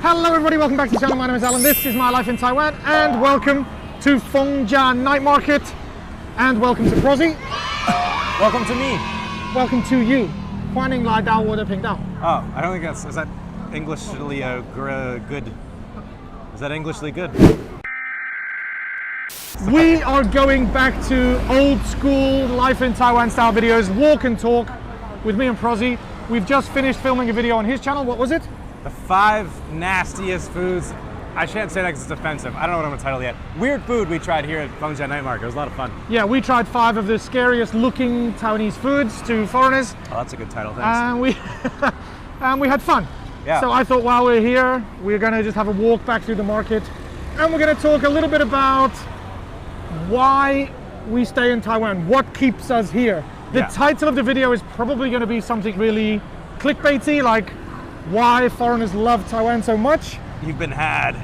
Hello everybody, welcome back to the channel. My name is Allan, this is my life in Taiwan, and welcome to Fengchia Nightmarket, and welcome to Prozzie. Welcome to me. Welcome to you. 欢迎来到我的频道. Oh, I don't think is that Englishly good? Is that Englishly good? We are going back to old school life in Taiwan style videos, walk and talk with me and Prozzie. We've just finished filming a video on his channel. What was it? The 5 nastiest foods. I shan't say that because it's offensive. I don't know what I'm gonna title yet. Weird food we tried here at Fengchia Nightmarket. It was a lot of fun. Yeah, we tried 5 of the scariest looking Taiwanese foods to foreigners. Oh, that's a good title, thanks. And we had fun. Yeah. So I thought while we're here, we're gonna just have a walk back through the market, and we're gonna talk a little bit about why we stay in Taiwan, what keeps us here. The title of the video is probably gonna be something really clickbaity, like why foreigners love Taiwan so much. You've been had.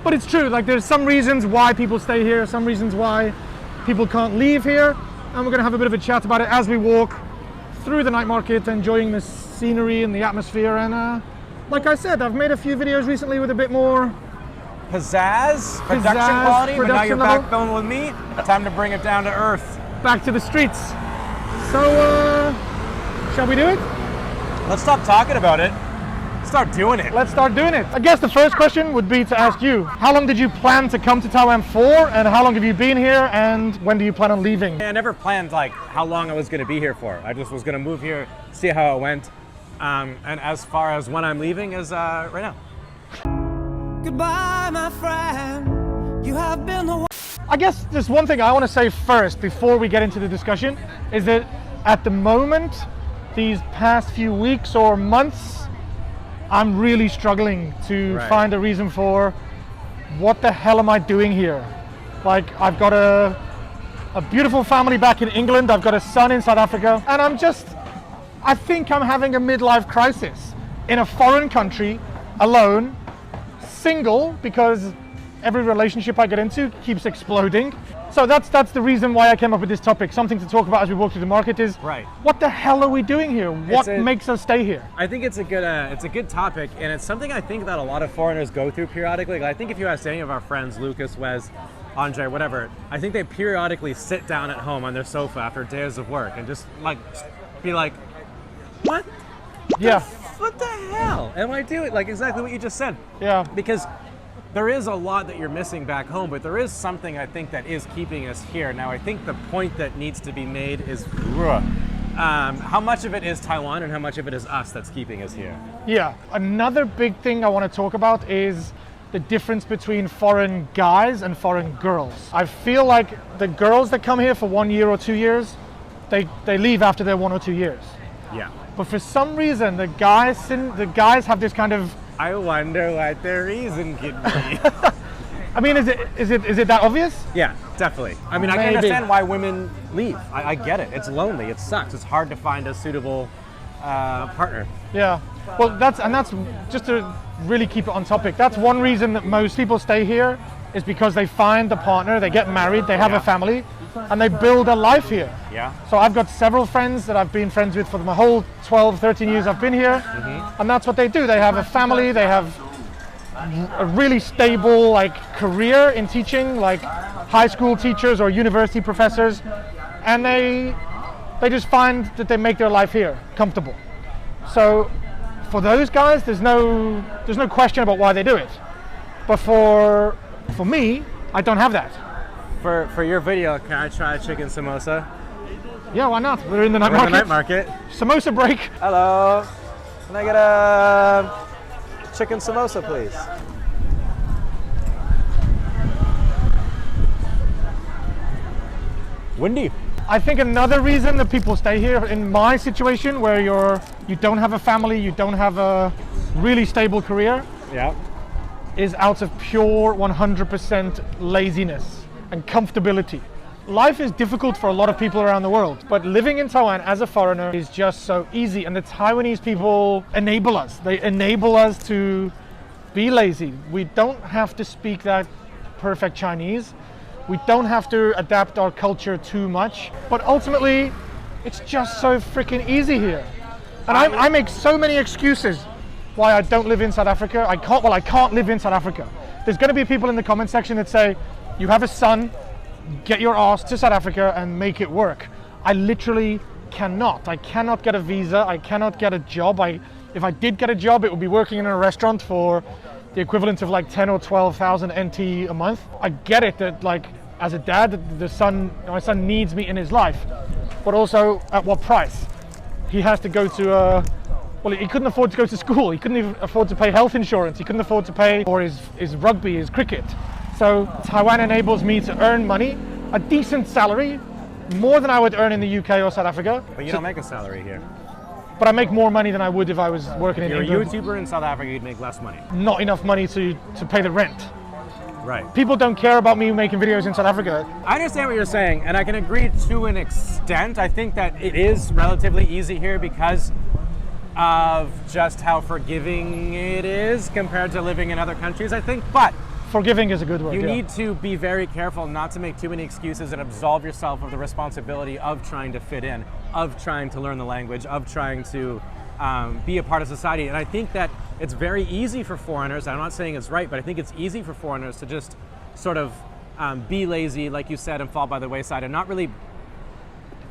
But it's true, like there's some reasons why people stay here, some reasons why people can't leave here, and we're gonna have a bit of a chat about it as we walk through the night market, enjoying the scenery and the atmosphere. And like I said, I've made a few videos recently with a bit more Pizzazz, production quality, but now you're level. back filming with me. Time to bring it down to earth. Back to the streets. So, shall we do it? Let's stop talking about it. Start doing it. Let's start doing it. I guess the first question would be to ask you, how long did you plan to come to Taiwan for, and how long have you been here, and when do you plan on leaving? I never planned like how long I was going to be here for. I just was going to move here, see how it went, and as far as when I'm leaving is right now. Goodbye, my friend. You have been the one. I guess there's one thing I want to say first before we get into the discussion, is that at the moment, these past few weeks or months, I'm really struggling to find a reason for what the hell am I doing here. Like, I've got a beautiful family back in England, I've got a son in South Africa, and I think I'm having a midlife crisis in a foreign country, alone, single, because every relationship I get into keeps exploding. So that's the reason why I came up with this topic. Something to talk about as we walk through the market is, what the hell are we doing here? What makes us stay here? I think it's a good topic, and it's something I think that a lot of foreigners go through periodically. Like, I think if you ask any of our friends, Lucas, Wes, Andre, whatever, I think they periodically sit down at home on their sofa after days of work and just be like, what? What the hell am I doing? Like exactly what you just said. Yeah. Because there is a lot that you're missing back home, but there is something I think that is keeping us here. Now, I think the point that needs to be made is how much of it is Taiwan and how much of it is us that's keeping us here. Yeah. Another big thing I want to talk about is the difference between foreign guys and foreign girls. I feel like the girls that come here for 1 year or 2 years, they leave after their 1 or 2 years. Yeah. But for some reason, the guys have this kind of. I wonder what the reason could be. I mean, is it that obvious? Yeah, definitely. I mean, I can understand why women leave. I get it. It's lonely. It sucks. It's hard to find a suitable partner. Yeah. Well, that's just to really keep it on topic. That's one reason that most people stay here, is because they find the partner, they get married, they have a family, and they build a life here. Yeah. So I've got several friends that I've been friends with for my whole 12, 13 years I've been here, and that's what they do. They have a family, they have a really stable career in teaching, like high school teachers or university professors, and they just find that they make their life here comfortable. So for those guys, there's no question about why they do it. But for me, I don't have that. For your video, can I try a chicken samosa? Yeah, why not? We're in the night market. Samosa break. Hello. Can I get a chicken samosa, please? Windy. I think another reason that people stay here, in my situation where you don't have a family, you don't have a really stable career, is out of pure 100% laziness and comfortability. Life is difficult for a lot of people around the world, but living in Taiwan as a foreigner is just so easy, and the Taiwanese people enable us. They enable us to be lazy. We don't have to speak that perfect Chinese. We don't have to adapt our culture too much, but ultimately, it's just so freaking easy here. And I make so many excuses why I don't live in South Africa. I can't live in South Africa. There's going to be people in the comment section that say, you have a son, get your ass to South Africa and make it work. I literally cannot. I cannot get a visa. I cannot get a job. If I did get a job, it would be working in a restaurant for the equivalent of like 10 or 12,000 NT a month. I get it that like as a dad, my son needs me in his life, but also at what price? He has to go to he couldn't afford to go to school. He couldn't even afford to pay health insurance. He couldn't afford to pay for his rugby, his cricket. So Taiwan enables me to earn money, a decent salary, more than I would earn in the UK or South Africa. But you don't make a salary here. But I make more money than I would if I was working in You're England. a YouTuber in South Africa, you'd make less money. Not enough money to pay the rent. Right. People don't care about me making videos in South Africa. I understand what you're saying, and I can agree to an extent. I think that it is relatively easy here because of just how forgiving it is compared to living in other countries, I think. But forgiving is a good word. You need to be very careful not to make too many excuses and absolve yourself of the responsibility of trying to fit in, of trying to learn the language, of trying to be a part of society. And I think that it's very easy for foreigners, I'm not saying it's right, but I think it's easy for foreigners to just sort of be lazy, like you said, and fall by the wayside and not really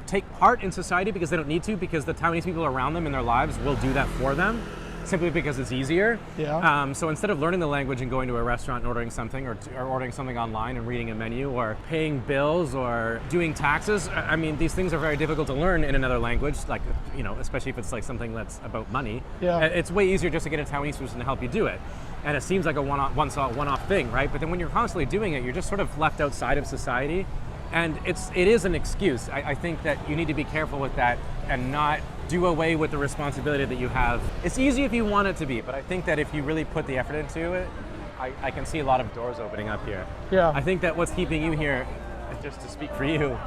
take part in society because they don't need to, because the Taiwanese people around them in their lives will do that for them, simply because it's easier. Yeah. So instead of learning the language and going to a restaurant and ordering something, or ordering something online and reading a menu, or paying bills, or doing taxes, I mean, these things are very difficult to learn in another language, like, you know, especially if it's like something that's about money. Yeah. It's way easier just to get a Taiwanese person to help you do it. And it seems like a one-off thing, right? But then when you're constantly doing it, you're just sort of left outside of society. And it is an excuse. I think that you need to be careful with that and not do away with the responsibility that you have. It's easy if you want it to be, but I think that if you really put the effort into it, I can see a lot of doors opening up here. Yeah. I think that what's keeping you here, just to speak for you,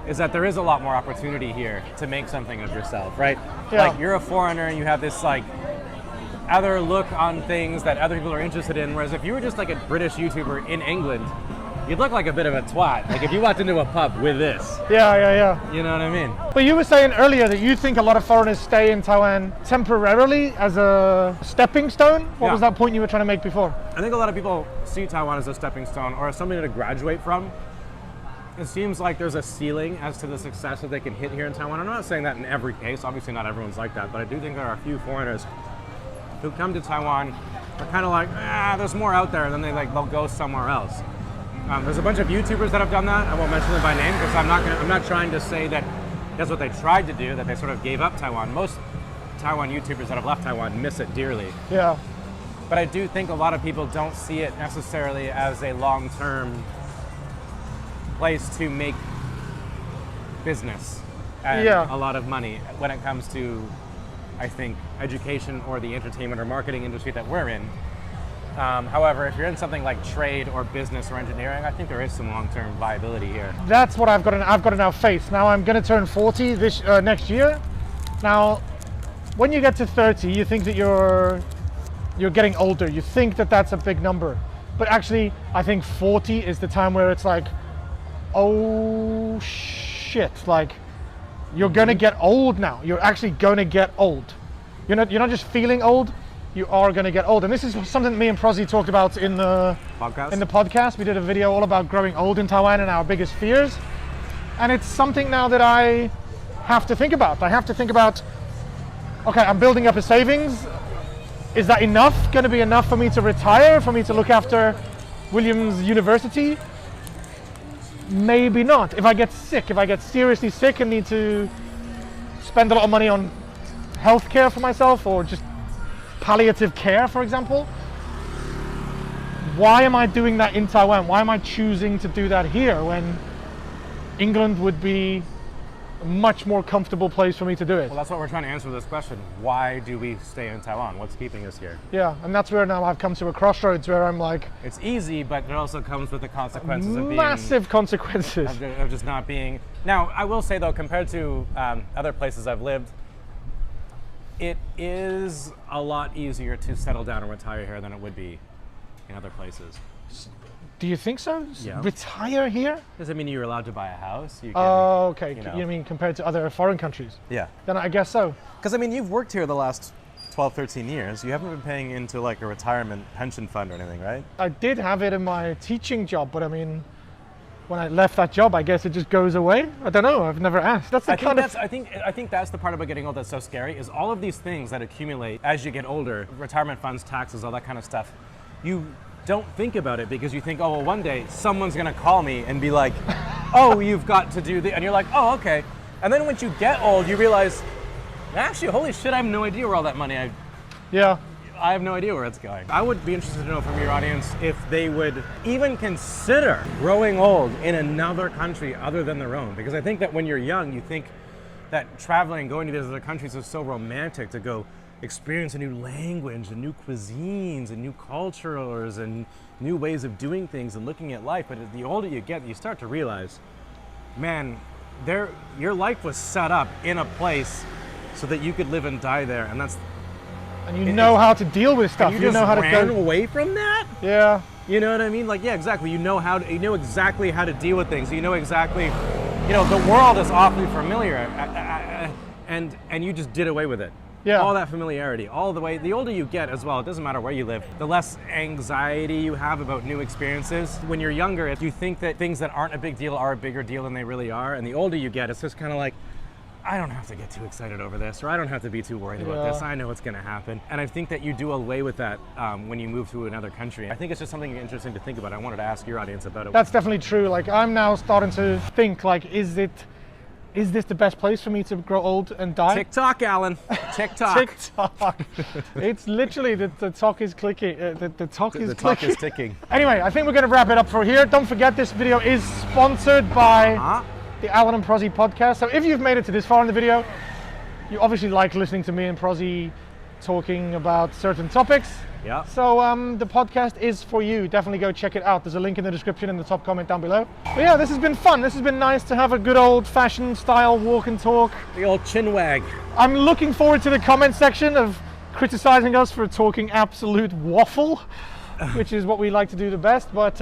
is that there is a lot more opportunity here to make something of yourself, right? Yeah. Like, you're a foreigner and you have this like other look on things that other people are interested in, whereas if you were just like a British YouTuber in England, you'd look like a bit of a twat. Like if you walked into a pub with this. Yeah. You know what I mean? But you were saying earlier that you think a lot of foreigners stay in Taiwan temporarily as a stepping stone. What was that point you were trying to make before? I think a lot of people see Taiwan as a stepping stone or as something to graduate from. It seems like there's a ceiling as to the success that they can hit here in Taiwan. I'm not saying that in every case. Obviously not everyone's like that, but I do think there are a few foreigners who come to Taiwan are kind of like, there's more out there, and then they'll go somewhere else. There's a bunch of YouTubers that have done that. I won't mention them by name because I'm not trying to say that that's what they tried to do, that they sort of gave up Taiwan. Most Taiwan YouTubers that have left Taiwan miss it dearly. Yeah. But I do think a lot of people don't see it necessarily as a long-term place to make business and a lot of money when it comes to, I think, education or the entertainment or marketing industry that we're in. However, if you're in something like trade or business or engineering, I think there is some long-term viability here. That's what I've got to now face. Now I'm going to turn 40 this next year. Now, when you get to 30, you think that you're getting older. You think that that's a big number. But actually, I think 40 is the time where it's like, oh shit, like you're going to get old now. You're actually going to get old. You're not just feeling old. You are going to get old. And this is something that me and Prozzie talked about in the podcast. We did a video all about growing old in Taiwan and our biggest fears. And it's something now that I have to think about. I have to think about, okay, I'm building up a savings. Is that enough? Going to be enough for me to retire, for me to look after Williams University? Maybe not. If I get sick, if I get seriously sick and need to spend a lot of money on healthcare for myself, or just palliative care, for example, why am I doing that in Taiwan? Why am I choosing to do that here when England would be a much more comfortable place for me to do it? Well, that's what we're trying to answer this question. Why do we stay in Taiwan? What's keeping us here? Yeah, and that's where now I've come to a crossroads where I'm like, it's easy, but it also comes with the consequences of being massive consequences of just not being. Now, I will say though, compared to other places I've lived, it is a lot easier to settle down and retire here than it would be in other places. Do you think so? Yeah. Retire here? Does it mean you're allowed to buy a house? You can, oh, okay. You know. You mean compared to other foreign countries? Yeah. Then I guess so. Because I mean, you've worked here the last 12, 13 years, you haven't been paying into like a retirement pension fund or anything, right? I did have it in my teaching job, but I mean, when I left that job, I guess it just goes away. I don't know. I've never asked. That's the I think that's the part about getting old that's so scary, is all of these things that accumulate as you get older, retirement funds, taxes, all that kind of stuff. You don't think about it because you think, oh, well, one day someone's going to call me and be like, oh, you've got to do this. And you're like, oh, okay. And then once you get old, you realize, actually, holy shit, I have no idea where all that money, I have no idea where it's going. I would be interested to know from your audience if they would even consider growing old in another country other than their own. Because I think that when you're young, you think that traveling, going to these other countries is so romantic, to go experience a new language and new cuisines and new cultures and new ways of doing things and looking at life. But the older you get, you start to realize, man, your life was set up in a place so that you could live and die there, and you know how to deal with stuff. You know how to ran go away from that. Yeah. You know what I mean? Like, yeah, exactly. You know exactly how to deal with things. You know exactly. The world is awfully familiar, and you just did away with it. Yeah. All that familiarity, all the way. The older you get as well, it doesn't matter where you live, the less anxiety you have about new experiences. When you're younger, if you think that things that aren't a big deal are a bigger deal than they really are, and the older you get, it's just kind of like, I don't have to get too excited over this, or I don't have to be too worried about this. I know what's going to happen. And I think that you do away with that when you move to another country. I think it's just something interesting to think about. I wanted to ask your audience about it. That's definitely true. Like, I'm now starting to think, like, is this the best place for me to grow old and die? TikTok, Allan. TikTok. TikTok. It's literally the talk is clicking. The talk is ticking. Anyway, I think we're going to wrap it up for here. Don't forget, this video is sponsored by the Allan and Prozzie podcast. So if you've made it to this far in the video, you obviously like listening to me and Prozzie talking about certain topics. Yeah. So the podcast is for you. Definitely go check it out. There's a link in the description and the top comment down below. But yeah, this has been fun. This has been nice to have a good old-fashioned style walk and talk. The old chin wag. I'm looking forward to the comment section of criticizing us for talking absolute waffle, which is what we like to do the best. But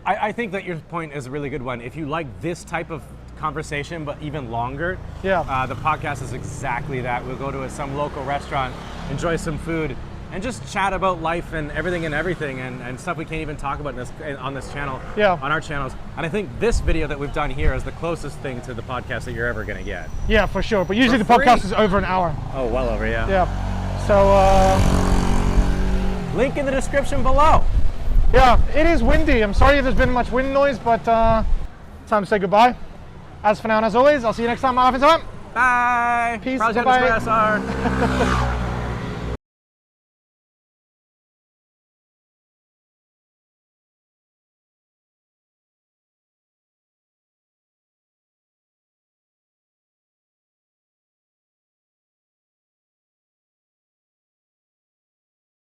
I think that your point is a really good one. If you like this type of conversation, but even longer, the podcast is exactly that. We'll go to some local restaurant, enjoy some food, and just chat about life and everything and stuff we can't even talk about on this channel, on our channels. And I think this video that we've done here is the closest thing to the podcast that you're ever going to get. Yeah, for sure. But usually the podcast is over an hour. Oh, well over, yeah. Yeah. So, link in the description below. Yeah, it is windy. I'm sorry if there's been much wind noise, but time to say goodbye. As for now and as always, I'll see you next time. Bye. Peace. Bye. Bye.